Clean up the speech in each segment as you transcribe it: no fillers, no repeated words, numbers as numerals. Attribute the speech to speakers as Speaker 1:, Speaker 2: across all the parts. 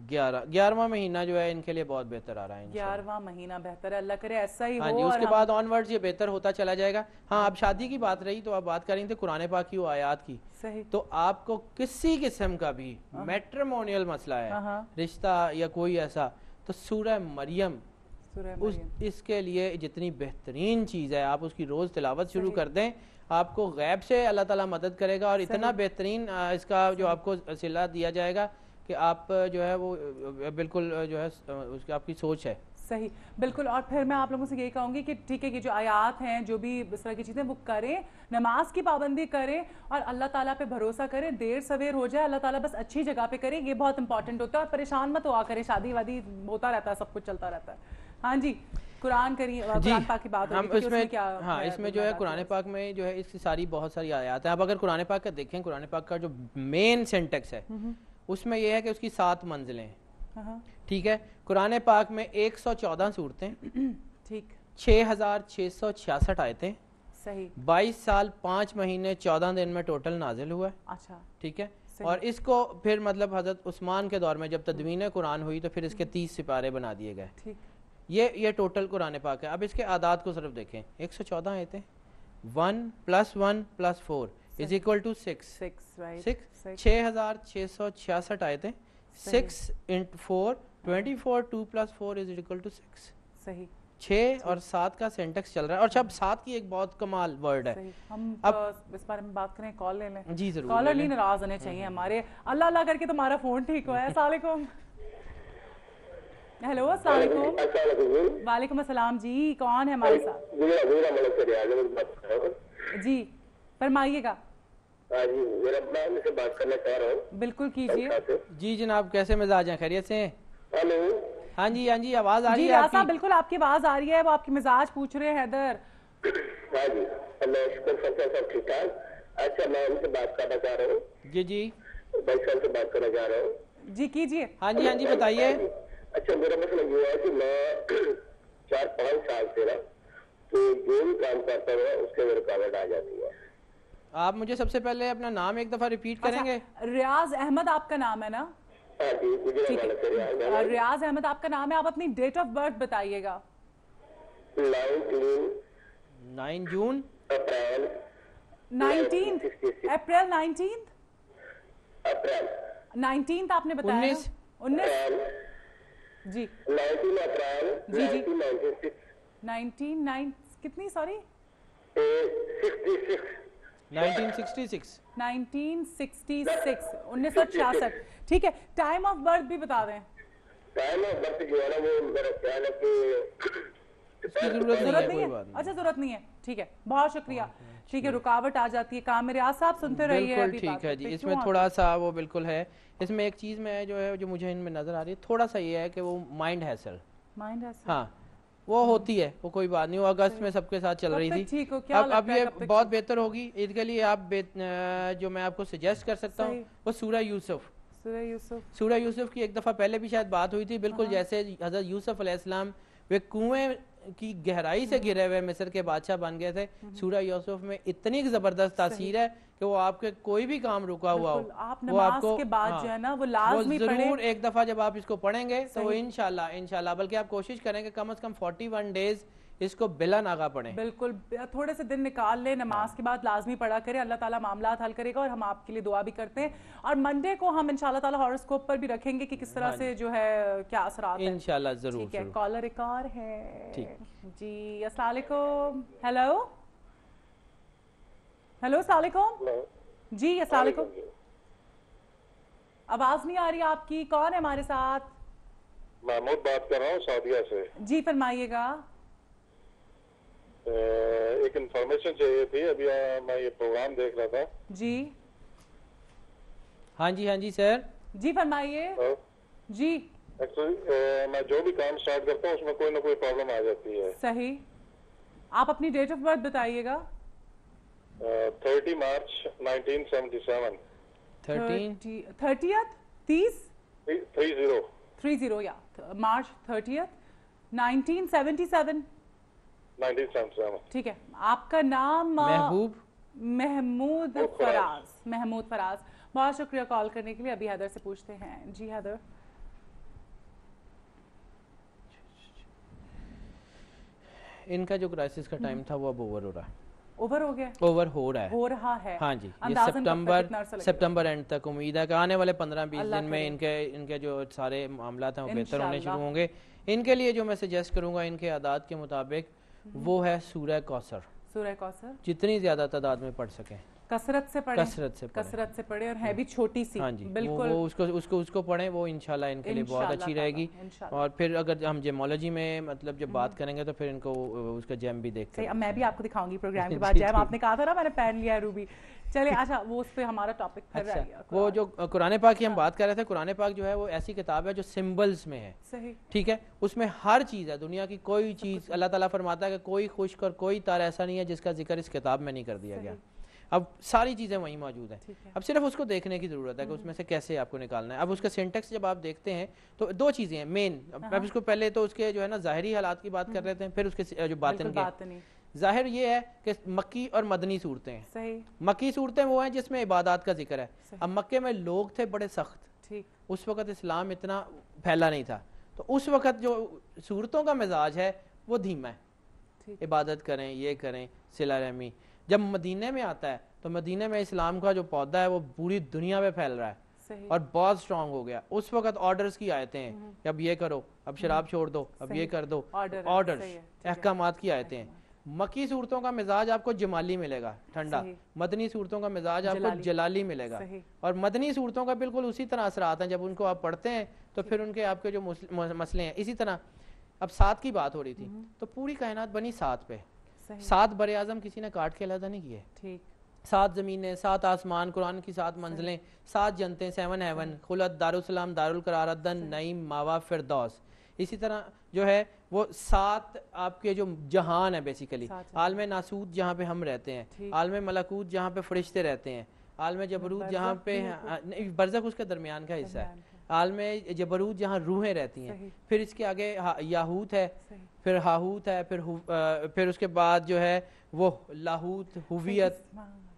Speaker 1: 11واں مہینہ جو ہے ان کے لیے بہت بہتر آ رہا ہے
Speaker 2: 11واں مہینہ بہتر ہے, اللہ کرے ایسا ہی ہو.
Speaker 1: ہاں جی, اس کے بعد آن ورڈز یہ بہتر ہوتا چلا جائے گا. ہاں اب شادی کی بات رہی تو آپ بات کر رہی تھے قرآن پاک کی و آیات کی.
Speaker 2: صحیح.
Speaker 1: تو آپ کو کسی قسم کا بھی میٹریمونیل مسئلہ ہے, رشتہ یا کوئی ایسا, تو سورہ مریم اس کے لیے جتنی بہترین چیز ہے, آپ اس کی روز تلاوت شروع کر دیں, آپ کو غیب سے اللہ تعالیٰ مدد کرے گا, اور اتنا بہترین اس کا جو آپ کو صلہ دیا جائے گا کہ آپ جو ہے وہ بالکل جو ہے اس کی آپ کی سوچ ہے.
Speaker 2: صحیح بالکل. اور پھر میں آپ لوگوں سے یہی کہوں گی کہ ٹھیک ہے کہ جو آیات ہیں, جو بھی اس طرح کی چیزیں وہ کریں, نماز کی پابندی کریں اور اللہ تعالیٰ پہ بھروسہ کریں. دیر سویر ہو جائے, اللہ تعالیٰ بس اچھی جگہ پہ کریں, یہ بہت امپورٹنٹ ہوتا ہے. اور پریشان مت ہوا کریں, شادی وادی ہوتا رہتا ہے, سب کچھ چلتا رہتا ہے. ہاں جی, قرآن قرآن پاک کی بات ہوگی, اس میں کیا
Speaker 1: ہاں اس میں جو ہے قرآن پاک میں جو ہے اس کی ساری بہت ساری آیات ہیں. اب اگر قرآن پاک کا دیکھیں, قرآن پاک کا جو مین سینٹیکس ہے اس میں یہ ہے کہ اس کی 7 منزلیں ہیں. ٹھیک ہے, قرآن پاک میں 114 صورتیں,
Speaker 2: ٹھیک,
Speaker 1: 6666 آیتیں,
Speaker 2: صحیح,
Speaker 1: 22 سال 5 مہینے 14 دن میں ٹوٹل نازل ہوا ہے.
Speaker 2: اچھا
Speaker 1: ٹھیک ہے, اور اس کو پھر مطلب حضرت عثمان کے دور میں جب تدوین قرآن ہوئی تو پھر اس کے 30 سپارے بنا دیے گئے.
Speaker 2: ٹھیک,
Speaker 1: یہ ٹوٹل قرآن پاک ہے. اب اس کے اعداد کو صرف دیکھیں, 114 آیتیں, 1 + 1 + 4 = 6, 6666 آیتیں, 6 × 4 24, 2 + 4 = 6.
Speaker 2: صحیح,
Speaker 1: 6 اور 7 کا سینٹیکس چل رہا ہے. اور جب 7 کی ایک بہت کمال ورڈ ہے.
Speaker 2: ہم اس بارے میں بات کریں, کال لے لیں.
Speaker 1: جی ضرور,
Speaker 2: کالر نہیں ناراض ہونے چاہیے ہمارے. اللہ اللہ کر کے تمہارا فون ٹھیک ہوا ہے. السلام علیکم. ہیلو, السلام علیکم. وعلیکم السلام جی, کون ہے ہمارے ساتھ؟ جی فرمائیے گا.
Speaker 3: بات کرنا چاہ رہا ہوں.
Speaker 2: بالکل کیجیے.
Speaker 1: جی جناب, کیسے مزاج ہیں, خیریت سے ہیں؟
Speaker 3: ہیلو,
Speaker 1: ہاں جی, ہاں جی, آواز آ رہی ہے
Speaker 2: آپ کی. بالکل آپ کی آواز آ رہی ہے, وہ آپ کے مزاج پوچھ رہے ہیں حیدر.
Speaker 3: ہاں جی, اللہ شکر سب ٹھیک ٹھاک. اچھا, میں ان سے بات کرنا چاہ رہا ہوں.
Speaker 1: جی جی,
Speaker 3: بھائی صاحب سے بات کرنا چاہ رہا ہوں.
Speaker 2: جی کیجیے.
Speaker 1: ہاں جی, ہاں جی, بتائیے.
Speaker 3: اچھا, میرا مسئلہ یہ ہے کہ میں 4-5 سال سے نا تو جو بھی کام کرتا ہوں اس کے میں رکاوٹ آ جاتی ہے.
Speaker 1: آپ مجھے سب سے پہلے اپنا نام ایک دفعہ ریپیٹ کریں گے؟
Speaker 2: ریاض احمد آپ کا نام ہے نا؟
Speaker 3: ہاں جی,
Speaker 2: ریاض احمد آپ کا نام ہے. آپ اپنی ڈیٹ آف برتھ بتائیے گا.
Speaker 1: 9 جون
Speaker 3: اپریل
Speaker 2: 19th آپ نے بتایا 19 جی
Speaker 3: 19 اپریل
Speaker 2: جی جی
Speaker 3: 1996
Speaker 2: کتنی سوری
Speaker 1: 1966
Speaker 2: 1966. ٹھیک ہے, ٹائم آف برتھ بھی بتا دیں.
Speaker 3: ٹائم آف برتھ جو ہے نا وہ میرا خیال ہے کہ
Speaker 1: ضرورت نہیں ہے.
Speaker 2: اچھا ضرورت نہیں ہے, ٹھیک ہے, بہت شکریہ. ٹھیک ہے, رکاوٹ آ جاتی ہے کام میں. ریاض صاحب سنتے رہیے.
Speaker 1: بالکل ٹھیک ہے جی, اس میں تھوڑا سا وہ بالکل ہے. اس میں ایک چیز میں جو ہے جو مجھے ان میں نظر آ رہی ہے تھوڑا سا یہ ہے کہ وہ مائنڈ ہیسل, ہاں وہ ہوتی ہے, وہ کوئی بات نہیں. وہ اگست میں سب کے ساتھ چل رہی تھی. اب یہ بہت بہتر ہوگی. اس کے لیے آپ جو میں آپ کو سجیسٹ کر سکتا ہوں وہ سورہ یوسف. سورہ یوسف کی ایک دفعہ پہلے بھی شاید بات ہوئی تھی. بالکل جیسے حضرت یوسف علیہ السلام وہ کنویں کی گہرائی سے گرے ہوئے مصر کے بادشاہ بن گئے تھے. سورہ یوسف میں اتنی زبردست تاثیر ہے کہ وہ آپ کے کوئی بھی کام رکا ہوا ہو وہ آپ کو ضرور ایک دفعہ جب آپ اس کو پڑھیں گے تو وہ انشاءاللہ بلکہ آپ کوشش کریں کہ کم از کم 41 ڈیز اس کو بلا ناغہ پڑھیں.
Speaker 2: بالکل, تھوڑے سے دن نکال لیں, نماز کے بعد لازمی پڑھا کریں. اللہ تعالیٰ معاملات حل کرے گا, اور ہم آپ کے لیے دعا بھی کرتے ہیں. اور منڈے کو ہم انشاءاللہ تعالیٰ ہاروسکوپ پر بھی رکھیں گے کہ کس طرح سے جو ہے کیا اثرات ہیں
Speaker 1: انشاءاللہ. ضرور.
Speaker 2: ٹھیک ہے, کالر ایک اور ہے. جی السلام علیکم. ہیلو السلام علیکم. جی السلام علیکم. آواز نہیں آ رہی آپ کی. کون ہے ہمارے ساتھ؟
Speaker 3: محمود بات کر رہا ہوں سعودیہ سے.
Speaker 2: جی فرمائیے گا.
Speaker 3: ایک انفارمیشن چاہیے تھی. ابھی میں یہ پروگرام دیکھ رہا تھا.
Speaker 2: جی
Speaker 1: ہاں جی, ہاں جی سر.
Speaker 2: جی فرمائیے. جی
Speaker 3: ایکچولی میں جو بھی کام سٹارٹ کرتا ہوں اس میں کوئی نہ کوئی پرابلم آ جاتی ہے.
Speaker 2: صحیح. آپ اپنی ڈیٹ آف برتھ بتائیے گا.
Speaker 3: 30 مارچ 1977.
Speaker 2: 30 یا مارچ 30 1977. ٹھیک ہے, آپ کا نام محمود فراز. بہت شکریہ کال کرنے کے لیے. ابھی حیدر سے پوچھتے ہیں. جی حیدر.
Speaker 1: इनका जो क्राइसिस का टाइम था वो अब ओवर हो रहा है,
Speaker 2: ओवर हो गया,
Speaker 1: ओवर हो रहा है। हाँ जी, ये सितंबर एंड तक उम्मीद है कि आने वाले 15-20 दिन में इनके जो सारे मामला हैं वो बेहतर होने शुरू होंगे। इनके लिए जो मैं सजेस्ट करूंगा इनके आदात के मुताबिक वो है सूरह कौसर, जितनी ज्यादा तादाद में पढ़ सकें,
Speaker 2: कसरत से पढ़े और है भी छोटी सी।
Speaker 1: हाँ जी, बिल्कुल वो उसको पढ़ें, वो इंशाल्लाह इनके लिए बहुत अच्छी रहेगी। और फिर अगर हम जेमोलॉजी में मतलब जब बात करेंगे तो फिर इनको उसका जैम भी देख कर
Speaker 2: मैं भी आपको दिखाऊंगी प्रोग्राम के बाद जैम। आपने कहा था ना मैंने पहन लिया है रूबी। चले अच्छा, वो उस पे हमारा टॉपिक फिर रह गया।
Speaker 1: वो जो कुरान पाक की हम बात कर रहे थे, कुरान पाक जो है वो ऐसी किताब है जो सिंबल्स में है,
Speaker 2: सही,
Speaker 1: ठीक है, उसमें हर चीज़ है, दुनिया की कोई चीज़, अल्लाह ताला फरमाता है कि कोई खुश्क और कोई तार ऐसा नहीं है जिसका जिक्र इस किताब में नहीं कर दिया गया। अब सारी चीज़ें वहीं मौजूद हैं, अब सिर्फ उसको देखने की ज़रूरत है कि उसमें से कैसे आपको निकालना है। अब उसका सिंटेक्स जब आप देखते हैं तो दो चीज़ें हैं मेन। अब इसको पहले तो उसके जो है ना ज़ाहिरी हालात की बात कर रहे थे, फिर उसके जो बातिन के। ज़ाहिर ये है कि मक्की और मदनी सूरतें हैं।
Speaker 2: सही।
Speaker 1: मक्की सूरतें वो हैं जिसमें इबादत का जिक्र है। अब मक्के में लोग थे बड़े सख्त,
Speaker 2: ठीक,
Speaker 1: उस वक़्त इस्लाम इतना फैला नहीं था, तो उस वक़्त जो सूरतों का मिजाज है वो धीमा है, इबादत करें, ये करें, सिला रहमी। जब मदीने में आता है तो मदीने में इस्लाम का जो पौधा है वो पूरी दुनिया में फैल रहा है और बहुत स्ट्रांग हो गया। उस वक्त ऑर्डर्स की आयतें हैं, अब ये करो, अब शराब छोड़ दो, अब ये कर दो, ऑर्डर्स, अहकामात की आयतें हैं। मक्की सूरतों का मिजाज आपको जमाली मिलेगा, ठंडा। मदनी सूरतों का मिजाज आपको जलाली मिलेगा। और मदनी सूरतों का बिल्कुल उसी तरह असरात हैं, जब उनको आप पढ़ते हैं तो फिर उनके आपके जो मसले हैं। इसी तरह अब 7 की बात हो रही थी, तो पूरी कायनात बनी 7 पे। 7 बरे आजम किसी ने काट के अलग नहीं किए, ठीक। 7 ज़मीनें, 7 आसमान, कुरान की 7 मंजिलें, 7 जन्नतें, 7 हेवन, खुलत, दारुसलाम, दारुल करार, अदन, नईम, मावा, फिरदौस। इसी तरह जो है वो 7 आपके जो जहान है बेसिकली, आलम नासूद जहाँ पे हम रहते हैं, आलम मलकूत जहाँ पे फरिश्ते रहते हैं, आलम जबरूत जहाँ पे बरज़ख उसके दरमियान का हिस्सा है, आलम जबरूत जहाँ रूहें रहती हैं, फिर इसके आगे याहूत है, फिर हाहूत है, फिर उसके बाद जो है वो लाहूत, हुवियत।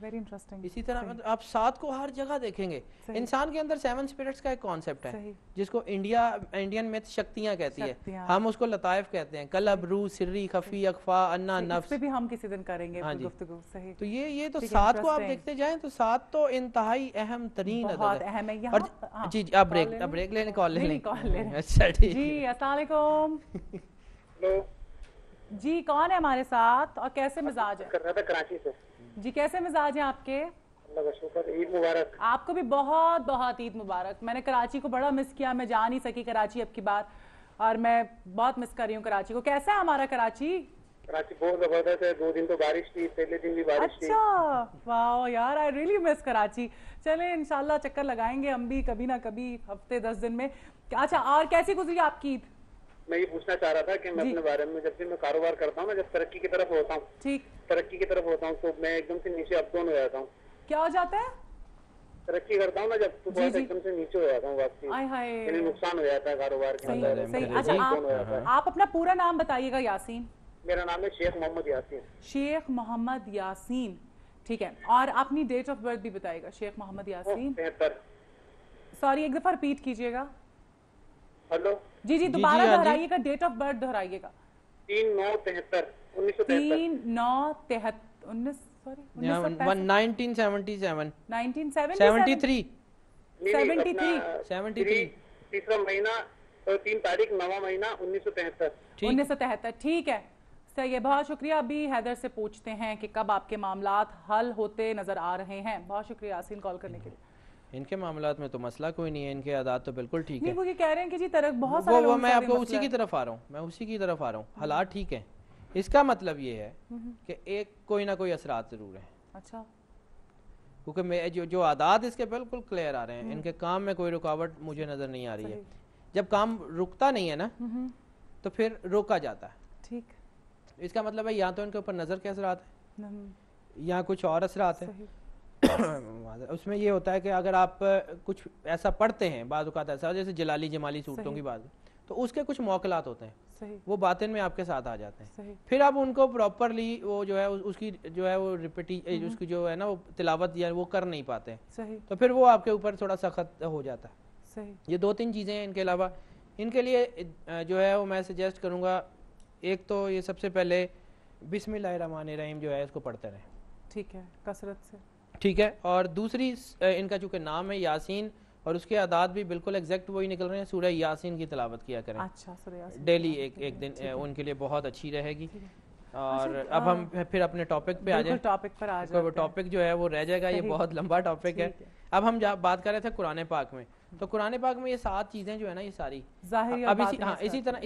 Speaker 2: Very interesting.
Speaker 1: इसी तरह मतलब आप 7 को हर जगह देखेंगे। इंसान के अंदर 7 स्पिरिट्स का एक कॉन्सेप्ट है जिसको इंडियन मिथ शक्तियां कहती है, हम उसको लताइफ कहते हैं, कलब, रूह, सिर्री, खफी, अखफा, अन्ना, नफ्स।
Speaker 2: भी हम किसी दिन करेंगे गुफ्तगू। सही।
Speaker 1: तो ये तो 7 को आप देखते जाएं तो 7 तो इंतहाई अहम तरीन
Speaker 2: बहुत अहम है।
Speaker 1: और जी आप ब्रेक लेने कॉल लेने।
Speaker 2: अच्छा ठीक जी, अस्सलाम वालेकुम। जी कौन है हमारे साथ और कैसे मिजाज है?
Speaker 3: कर रहा था कराची से
Speaker 2: जी, कैसे मिजाज हैं आपके?
Speaker 3: अल्लाह का शुक्र। ईद मुबारक।
Speaker 2: आपको भी बहुत बहुत ईद मुबारक। मैंने कराची को बड़ा मिस किया, मैं जा नहीं सकी कराची अब की बार, और मैं बहुत मिस कर रही हूँ कराची को। कैसा है हमारा कराची?
Speaker 3: कराची बहुत जबरदस्त है। 2 दिन तो बारिश थी, पहले दिन भी बारिश थी।
Speaker 2: अच्छा, वाह यार, आई रियली मिस कराची। चले इंशाल्लाह चक्कर लगाएंगे हम भी कभी ना कभी, हफ्ते 10 दिन में। अच्छा, और कैसी गुजरी आपकी ईद?
Speaker 3: मैं ये पूछना चाह रहा था कि मैं अपने बारे में, जब से मैं कारोबार करता हूँ ना, जब तरक्की की तरफ होता हूँ,
Speaker 2: ठीक,
Speaker 3: तरक्की की तरफ होता हूँ तो मैं एकदम से नीचे अप डाउन हो जाता हूँ।
Speaker 2: क्या हो जाता है?
Speaker 3: तरक्की करता हूँ ना जब, तो एकदम से नीचे हो जाता हूँ, वापसी नुकसान हो जाता है कारोबार के अंदर।
Speaker 2: अच्छा, आप अपना पूरा नाम बताइएगा। यासीन?
Speaker 3: मेरा नाम है शेख मोहम्मद यासीन।
Speaker 2: शेख मोहम्मद यासीन, ठीक है। और अपनी डेट ऑफ बर्थ भी बताइएगा। शेख मोहम्मद यासीन।
Speaker 3: 73।
Speaker 2: सॉरी, एक दफा रिपीट कीजिएगा।
Speaker 3: हेलो
Speaker 2: जी जी, दोबारा दोहराइएगा, डेट ऑफ बर्थ दोहराइएगा।
Speaker 3: 3/9/73 तीसरा महीना 3 तारीख 9वां महीना 1973।
Speaker 2: 1973, ठीक है, सही है। बहुत शुक्रिया। अभी हैदर से पूछते हैं कि कब आपके मामलात हल होते नजर आ रहे हैं। बहुत शुक्रिया यासीन कॉल करने के लिए।
Speaker 1: इनके मामलात में तो मसला कोई नहीं है, इनके आदात तो बिल्कुल ठीक है।
Speaker 2: वो ये कह रहे हैं कि जी तरक बहुत सारे
Speaker 1: वो मैं आपको उसी की तरफ आ रहा हूँ, मैं उसी की तरफ आ रहा हूँ। हालात ठीक है, इसका मतलब ये है कि एक कोई ना कोई असरात जरूर है।
Speaker 2: अच्छा,
Speaker 1: क्योंकि मैं जो आदात इसके बिल्कुल क्लियर आ रहे हैं, इनके काम में कोई रुकावट मुझे नजर नहीं आ रही है। जब काम रुकता नहीं है ना तो फिर रोका जाता है, ठीक। इसका मतलब है या तो इनके ऊपर नजर के असरात है या कुछ और असरात है। उसमें ये होता है कि अगर आप कुछ ऐसा पढ़ते हैं, बाद औक़ात ऐसा जैसे जलाली जमाली सूरतों की बात, तो उसके कुछ मौक़लात होते हैं, वो बातिन में आपके साथ आ जाते हैं। फिर आप उनको प्रॉपरली वो जो है उसकी जो है वो उसकी जो है ना वो तिलावत या वो कर नहीं पाते, तो फिर वो आपके ऊपर थोड़ा सख्त हो जाता है। ये 2-3 चीज़ें हैं। इनके अलावा इनके लिए जो है वो मैं सजेस्ट करूँगा ایک تو یہ سب سے پہلے بسم اللہ الرحمن الرحیم جو ہے اس کو پڑھتے رہیں,
Speaker 2: ٹھیک ہے, کثرت سے,
Speaker 1: ٹھیک ہے. اور دوسری ان کا چونکہ نام ہے یاسین اور اس کے اعداد بھی بالکل ایگزیکٹ وہی نکل رہے ہیں, سورہ یاسین کی تلاوت کیا کریں
Speaker 2: اچھا سورہ یاسین
Speaker 1: ڈیلی ایک دن, ان کے لیے بہت اچھی رہے گی. اور اب ہم پھر اپنے ٹاپک پہ آ جائیں.
Speaker 2: ٹاپک پر آ جائیں.
Speaker 1: وہ ٹاپک جو ہے وہ رہ جائے گا, یہ بہت لمبا ٹاپک ہے. اب ہم بات کر رہے تھے قرآن پاک میں, تو قرآن پاک میں یہ 7 چیزیں جو ہے نا یہ ساری
Speaker 2: ظاہری
Speaker 1: اب اسی طرح